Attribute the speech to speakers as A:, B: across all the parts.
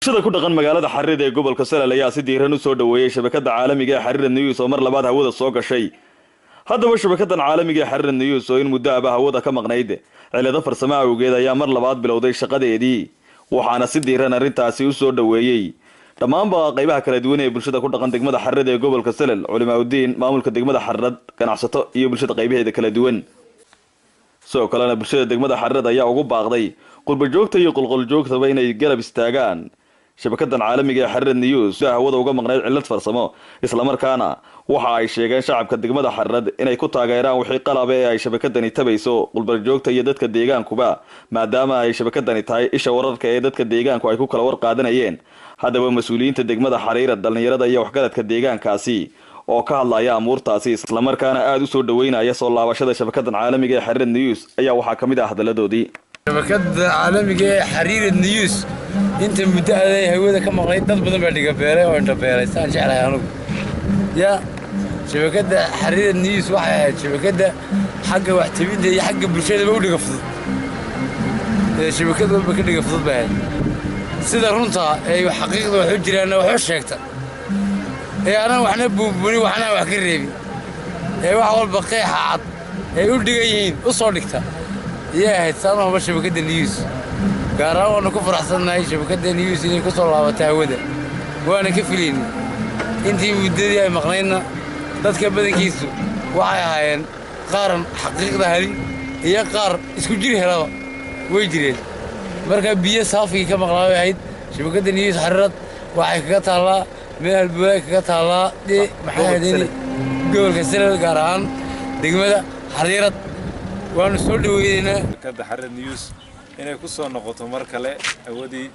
A: bulshada ku dhaqan magaalada Xariir ee gobolka Salal ayaa si diiran u soo dhaweeyay shabakada caalamiga ee Xariir News oo mar labaad hawada soo gashay. haddaba shabakadan caalamiga ee Xariir News oo in muddo ah hawada ka maqnayd cilado farsamo awgeed ayaa mar labaad bilowday shaqadeedii, waxaana si diiran arrintaasi u soo dhaweeyay dhammaanba qaybaha kala duwan ee bulshada ku dhaqan degmada Xariir ee gobolka Salal, culimaaddin, maamulka degmada Xariir, ganacsato iyo bulshada qaybaheeda kala duwan. soo kalena bulshada degmada Xariir ayaa ugu baaqday qurba joogta iyo qolqol joogtaba inay garab istaagaan shabakadan caalamiga ee Xariir News oo hawada uga maqnayd cilad farsamo, isla markaana waxa ay sheegeen shacabka degmada Xariir inay ku taageeraan wixii qalab ee ay shabakadani tabayso qurba joogta iyo dadka deegaankuba, maadaama ay shabakadani tahay isha wararka ee dadka deegaanku ay ku kala war qaadanayeen. haddaba mas'uuliyiinta degmada Xariir, dhalinyarada iyo waxgaradka deegaankaasi oo ka hadlaya amuurtaasi isla markaana aad u soo dhaweynaya soo laabashada shabakadan caalamiga ee Xariir News ayaa waxa kamid ah hadaladoodii.
B: shabakada caalamiga ee Xariir News inta muddo ay hawada ka maqnayd dad badan baa dhiga beeray oo inta beeraysaan jeclahay anigu ya shabakada Xariir News waxay ahayd shabakada xagga wax tabinta iyo xagga bulshada u dhiga fudud shabakada walba ka dhiga fudud baa sida runta ay xaqiiqda wax u jiraan wax sheegta أنا وإحنا بني وإحنا وحكريبي واحد والبقية عاد يقول دقيقين أصولكتا يا هتسانه بس شبكة النيوز قرروا إنه كفر أحسن ناي شبكة النيوز إني كسر الله وتعوده وأنا كفلين أنتي ودي يا مقنعنا تذكر بدك يسوع وعيان قارن حقيقة هذه هي قار إسكوجري هلا ويجري مركب بيه صافي كم مقنعه هيد شبكة النيوز حررت وعيكت الله من البواك كتالا دي محايديني قول كسر القرآن دقمة حريرة وأنا سولد ويدينا
C: كده حرير نيوز إنه كسر نقطة مركلة أودي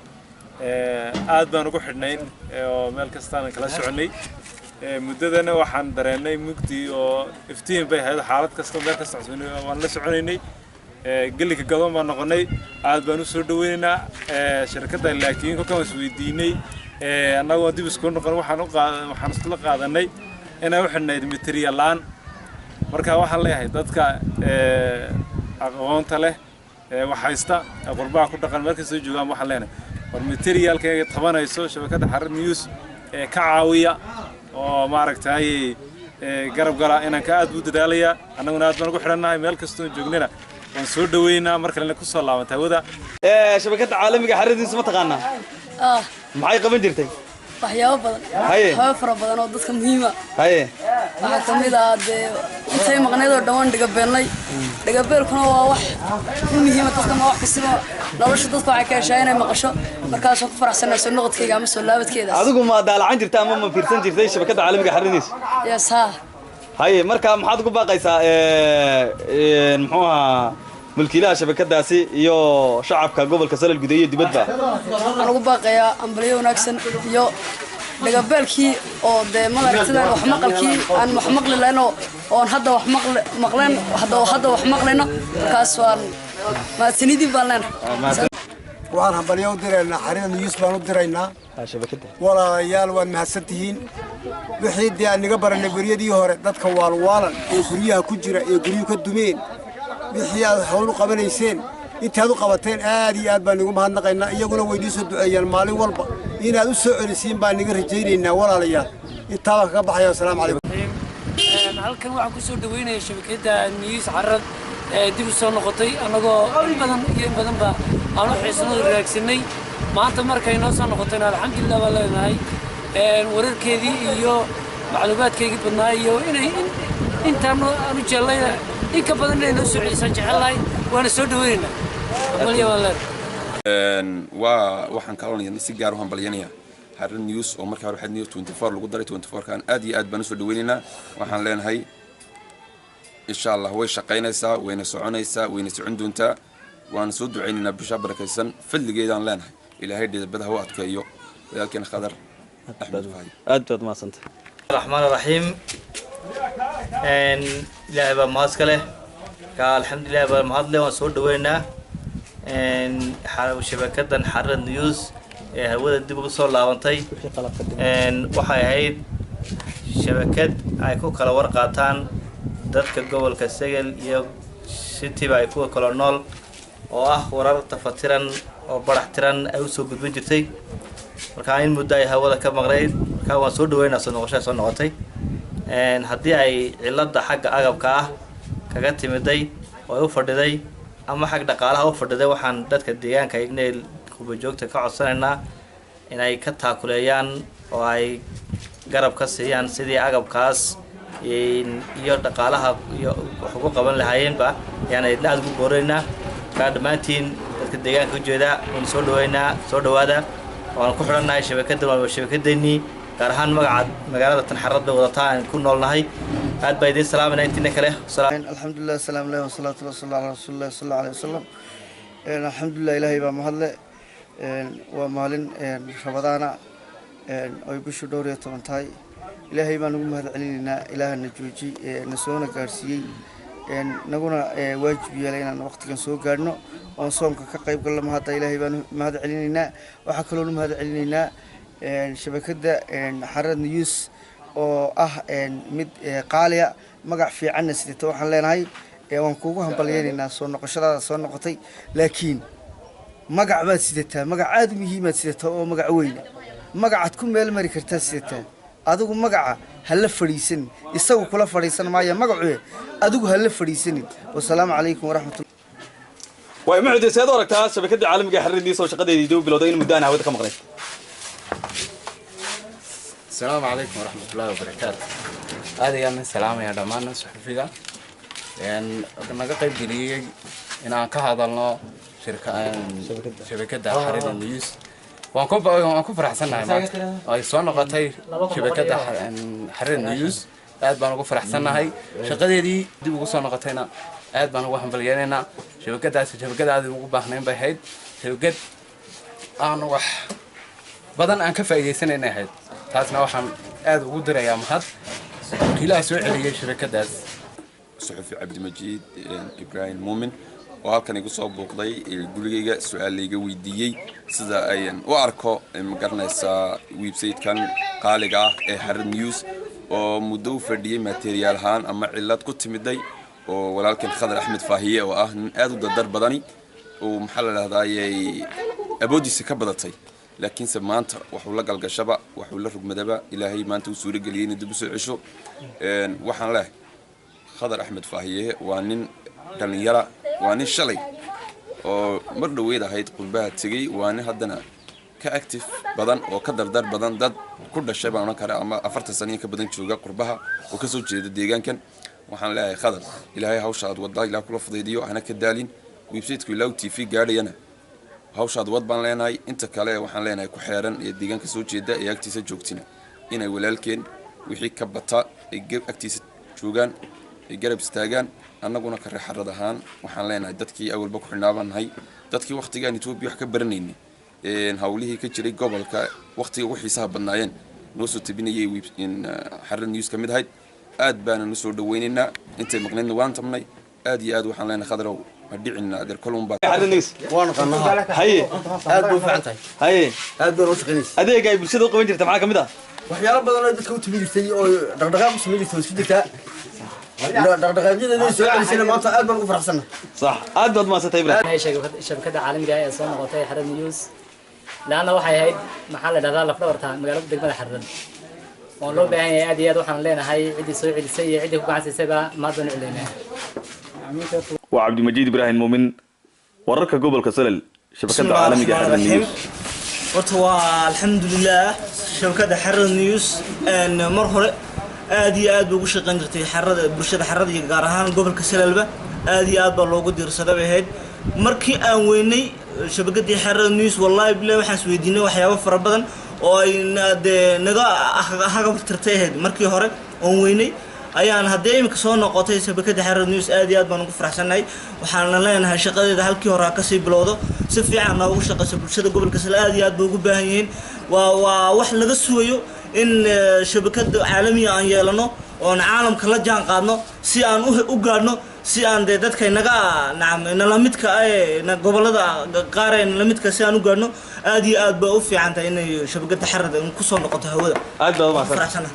C: عاد بنروح حنين ومالكستان كلاش عني مدتنا وحن درينا مكتي وافتين به هذا حالات كستان مالكستان وانا سعنيني قل لك قدام ما نقني عاد بنوصل دوينا شركة اللاكين كم سويديني أنا ودي بس كنا قالوا وحنصل قاعدني أنا وحنا الماتريال الآن مركا وحنا له دتك أقوان تله وحيستا قربا كنا قال مركز الجوام وحنا لنا والماتريال كي طبعا يسوي شبكة حرير نيوز كعاوية ومعركة هاي قرب قرا أنا كأد بود دالية أنا وناد بنروح حرنا ملك استون جوجنا ونسود دوينا مركز لنا كسر الله متهودا
A: شبكة عالمية حرير نيوز ما تقانا maxay qaban jirtay
D: waxyaabo badan oo fara badan oo dadka muhiim ah waxa kamid ah intay maqneedo dhawaan dhiga beelkuna waa wax muhiim ah dadka ma wax kasta nolosha dadka waxay ka heshaayeen maqasho markaas oo ku faraxsanayso noqodkayga ama soo laabadkeeda
A: adigu ma daalacan jirtay ama ma fiirsan jirtay shabakada caalamiga Xariir News
D: yes
A: marka maxaad ugu baaqaysaa muxuu ahaa mulkiilaha shabakadaasi iyo shacabka gobolka Salal gudaheeda dibadba
D: aan ugu baaqayaa ambalyo wanaagsan iyo dhagabeelkii oo madaragtay wax maqalkii aan wax maqli lahayn oo hadda wax maqleen hadda wax maqleyno kaas waan ma sanidii baalan
E: waxaan hambalyo u direynaa Xariir News baan u direynaa
A: shabakada
E: walaalayaal waan mahadsantihiin wixii aan naga baranay guriyadii hore dadka waalwaalan ee guriyaha ku jira ee guriyuhu ka dumeen wixii aad hawl u qabanayseen intaad u qabateen aad iyo aad baan ugu mahadnaqaynaa iyaguna way soo duceeyaan maalin walba inaad u soo celisiin baan naga rajaynaynaa walaalayaal intaa ka baxaya assalaamu calaykum
F: halkan waxaan ku soo dhaweynaya shabakada News Xariir dib u soo noqotay anagoo in badan ba aan u xiisnoo raagsanay maanta markay noo soo noqotayna alxamdulillah waa leenahay wararkeedii iyo macluumaadkeedii badnaa iyo inay intaan aanu jeelay إنك بدنا نسوي سجلنا وأنا سودوينا.
G: وحن كلامنا نسيجار وهم بليانية حرير نيوز ومركز واحد نيوز 24 لقدر 24 كان أدي بنسودوينا وحن لين هاي إن شاء الله هو شقينا يسا وين سعونا يسا وين سعندون تا ونسود عيننا بشبر كيسن في اللي جيدان لين إلى هيدي بدها وقت كيو لكن خضر أحمد هاي
A: أدت ما صنت
H: الرحمن الرحيم لعبة ماسكله الحمد لله بمهضله وصول دوينا شبكة حرير نيوز هو دي بقصة لابنتي waxay ahayd shabakad ay ku kala warqaataan dadka gobolka Salal iyo city-ba ay ku kala nool oo ah warar tafatiran oo baraxtiran ay u soo gudbin jirtay marka in muddo ay hawada ka maqnayd marka waan soo dhaweynaa soo noqoshada soo noqotay haddii ay cilada xagga agabka ah kaga timiday oo ay u fadhiday ama xag dhaqaalaha u fadhiday waxaan dadka deegaanka ignay quba joogta ka codsanaynaa inay ka taakuleeyaan oo ay garab ka siiyaan sidii agabkaas iyo dhaqaalaha iyo wax ugu qaban lahaayeenba yaani aad ugu boorayna ka dhamaantiin dadka deegaanka u jeeda in soo dhaweynaa soo dhawaada waan ku xidhannahay shabakadeenii gaar ahaan magaca magaalada Tanxarad bay wadataa aan ku noolnahay aad baa idin salaaminaa intii kale
I: alxamdulillah salaam alayhi wa salatu wassalamu ala rasuulillah sallallahu alayhi wasallam alxamdulillah ilaahay baa mahadle waa maalin Ramadaana ay bishu dhowr iyo 10 tahay ilaahay baan ugu mahad celinaynaa ilaahana jooji na soona gaarsiiyay naguna waajib yeelay inaan waqtigan soo gaarno oo soonka ka qayb galno hadda ilaahay baan mahad celinaynaa waxa kale oo mahad celinaynaa shabakada Harad News oo ah mid qaaliya magac fiican sidoo waxaan leenahay waan kuugu hambalyeynaa soo noqoshadaada soo noqotay laakiin magac baad sidataa magac aad muhiim ah sidataa oo magac weyn magacaad ku meel mari kartaa sidataa adigu magaca hal fariisan isagu kula fariisan maaya magacu adigu hal fariisan wassalaamu alaykum waraxmatullahi
A: way maxay seed aragtaa shabakada caalamiga Harad News oo shaqadeedii dib bilowday in muddo aan hawada ka maqnay
J: السلام عليكم ورحمة الله وبركاته. هذا يعني السلام يا دمانة صحفية. يعني أنا قريب جريء إن كهذا الله شبكة حرير النيوز. وأنكم فرح سنة هاي. أي سؤال نقطي شبكة حرير النيوز. أد بانو فرح سنة هاي. شقدي دي بقصة نقطينا. أد بانو وهم بلياننا. شبكة هذه مقبحنا بهيد. شبكة أنا وح. بدن أنك فايدة سنة نهاية. taasna waxaan aad ugu dirayaa mahad ilaahay soo celiyay shirkadaas
G: suxufi Cabdi Majiid Ibrahim Muumin oo halkan igu soo booqday gurigayga su'aal iga weydiiyay sida ay u arko magaranaysa website-kan qaaliga ah ee Harad News oo muddo u fadhiyay material ahaan ama cilad ku timiday oo walaalkan Khadar Axmed Faahiye oo ah aad u dadar badani oo maxaa la yiraahdaa aboodiisa ka badatay لكن سمانت وحول لقى الجشبة وحول الرجم دبا إلى هي ما أنتوا سوري قليين يدبسوا عشوا وحنا له خضر أحمد فاهيه وانين كان يرى وانين شلي ومرة ويدا هيد قلبها تجي وانين هدنا كأكتف بدن وقدر در بدن ضد كل الشباب أنا كرا أما أفرت السنين كبدن شوجا قربها وكسوج الديجان كان وحنا له خضر إلى هي هوشاد وضاي لا كل فضيديو أنا كدالين ويبسيت كلو تي في قاري أنا hawshaad wad baan leenahay inta kale waxaan leenahay ku xeeran ee deegaanka soo jeeda ee agtiisa joogtina inay walaalkeen wixii ka bata ay agtiisa joogan ay garab istaagaan annaguna ka reexarad ahaan waxaan leenahay dadkii awalba ku xinaabanahay dadkii waqtigan Itoobiya wax ka baranaynay hawlihii ka jiray gobolka waqtiga ugu xiisaha badnaayeen noo soo tabinayay Harad News ka mid ahayd aad baan u soo dhaweynaynaa intay maqnayna waan tamnay aad iyo aad waxaan leenahay khadrow hadicina adeer kolumba
A: Harad News
I: waan qanaha
A: haye
I: aad buu fiicantahay
A: haye
I: aad buu u shaqeynaysaa
A: adeega ay bulshada u qaban jirtay maxaa kamid ah
I: waxyaalo badan oo dadka u timi jirtay oo dhaqdhaqaaq u sameeyay jirtay isku degtaa dhaqdhaqaaqyada soo celisay maanta aad baan ugu faraxsanahay
A: صح aad baad maasatay Ibrahim
K: shabakada caalamiga ah ee soo noqotay Harad News laana waxay ahayd maxaa la dhahdaa laf dhabarta magaalada degmada Harad oo loo baahan yahay aad iyo aad waxaan leenahay cidii soo celisay iyo cidii ku gacansiisayba ma doon cileynaa
A: وعبد المجيد إبراهيم مؤمن ورك قبل كسلل شبكة عالمية Harad News
L: ورتوا الحمد لله شبكة Harad News أن مرحلة آدي آد بوش قنجرتي حرد برشة حرد يجارهان قبل كسلل به آدي آد باللوجو دير صدق هيد مركي أويني شبكة Harad News والله بلا وحس ويدينا وحياة وفر بدن وإن نجا حاجة بترتيه مركي هرب أويني ayaan haddii imika soo noqotay shabakada Harad News aad iyo aad baan ugu faraxsanahay waxaan leenahay shaqadeeda halkii hore ka sii bilowdo si fiican ugu shaqeyso bulshada gobolka Sal aad iyo aad buu ugu baahan yihiin waa wax laga suuyo in shabakada caalamiga aan yeelano oo caalamka la jaan qaadno si aan u gaadhno si aan dadka naga midka ay gobolada qaar ay midka si aan u gaadhno aad iyo aad baa u fiican tahay in shabakada Harad ku soo noqoto hawada
A: aad baa u mahadsan